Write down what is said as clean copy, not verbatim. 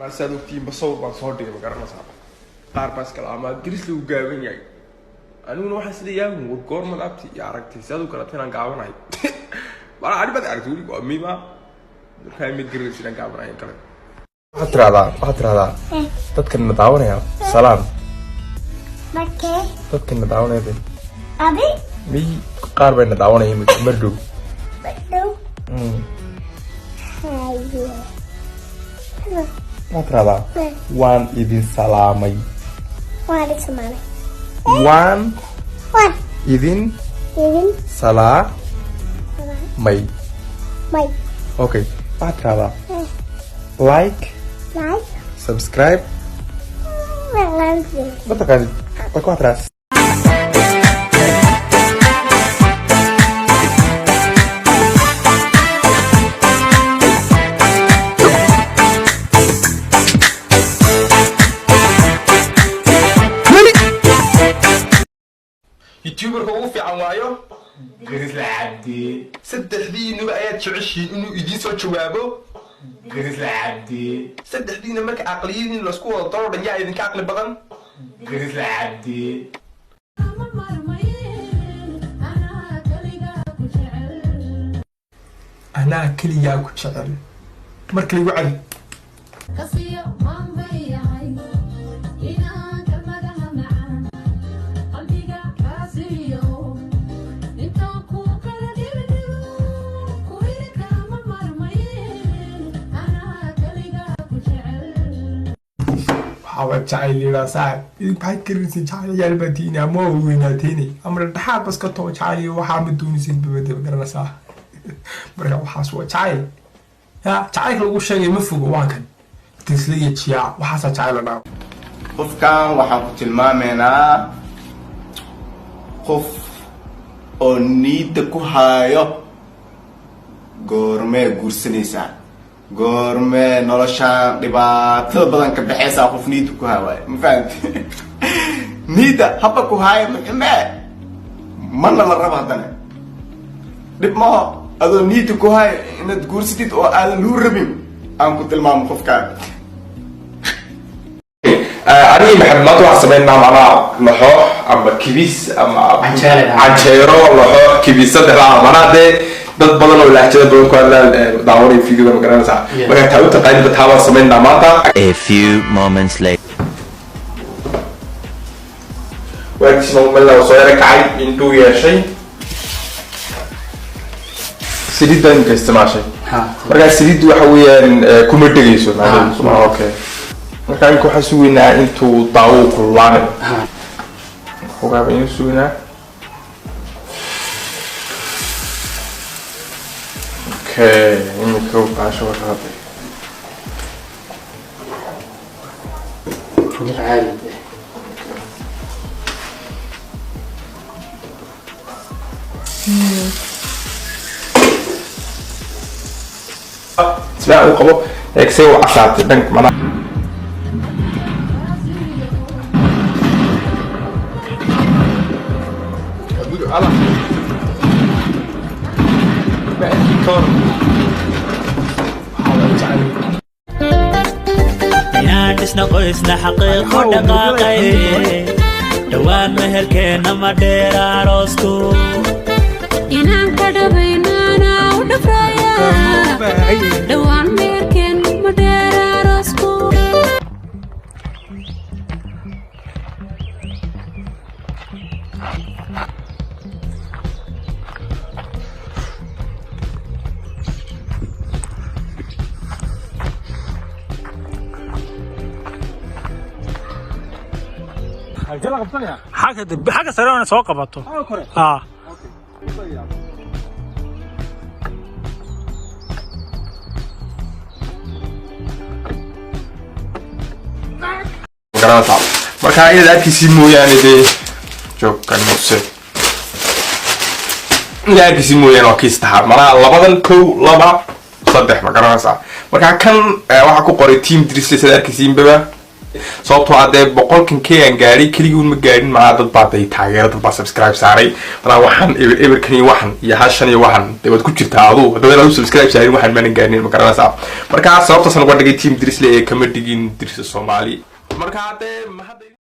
أنا سألوكتي بصور بصورتي مقارنة صعبة. قاربس كلامات دريسلي وجابين يعني. أنا من واحد سدي يوم والكور من أبتي يعرفتي سألو كرتين عن قاون هاي. ما أنا بدي أعرفولي وأمي ما. كان متجرس عن قاون هاي كلام. هذا. تذكر نداون يا سلام. مكة. تذكر نداون يا بني. أبي. بي قارب نداون يا مردو. بدو. هذا. وان إذن سلامي. وان سلامي. وان إذن سلامي. مي. أوكي. هذا. لايك. Subscribe. Betul kan? Pakai atas. YouTuber هو في عوايو. Dirisle abdi. Saddexdii inuu ayaad jeceshiin inuu idin soo jawaabo. Dirisle abdi. Saddexdiina marka aqliyiin la isku wada daro dhan yaa idinka aqli badan. Dirisle abdi. Ana kaliya ku jecel. Marka lagu cali. حاول تعالي لا صعب بعد كرسي تعالي يا البدينة ما هو ويناتيني أمر الحال بس كتو تعالي وحامد دوني سيد ببدي بقرنا صح برجع وحاسوا تعالي يا تعالي لو شيء مفوق واكن تسلية شيا وحاسة تعالي نعم قف كان وحنقول المامنا قف أنيتكو هايو غورمي غورسنيسا goorme noloshaan dhibaatada badan ka baxaysa qof niida ku haawaay ma fahamtay niida haba ku haay maxmed mana la rabo hadana dib ma adoo niida ku haay inaad guursatid oo aadan luu rabin aan ku tilmaamo qofkaan أنا محمد وعصبنا معنا لحوح أما كبيس أما عنشيرو لحوح كبيس ده معنا ده dad badan oo ilaajada badan ku hadlaan daawanay fiidiyada ma garanaysaa marka taa u taqaanid taaba sameeyna maanta a few moments later waxaan mala soo yarakay intuu yeeshay saliidan ka isticmaashay marka saliid waxa weeyaan kuma dhageyso maadaama okay markaan ku xasuuynaa intuu daawo kullaan xogaa baan suuynaa Okay, let me go back to what happened. اسمع وقبو اكسي وعشات دنك منا نسنا قيسنا حقيق ودقاقي دوان مهركينا ما دير عروسكو إنان كدبينانا ودفرايا دوان مهركينا ما دير عروسكو حاجة سريعة أنا سواق قبضته. garanaysaa marka inaad arkaysi mooyaane dee joogkan muse inaad arkaysi mooyaane waa kii saddexaad malaha labadan kow laba saddex ma garanaysaa marka kan waxaa ku qoray team Dirisle sidaad arkaysiinbaba sababtoo ah dee boqolkan k aan gaadhay keligii ma gaadhin maa dad baa day taageero dad baa subscribe saaray malaa waxaan eberkan iyo waxan iyo hashan iyo waxan dee waad ku jirtaa aduu haddaba inaad subscribe saarin waxaan maanan gaadhin ma garanaysaa markaa sababtaasaan uga dhigay team Dirisle ee kama dhigin Dirisle Soomaali markaa dee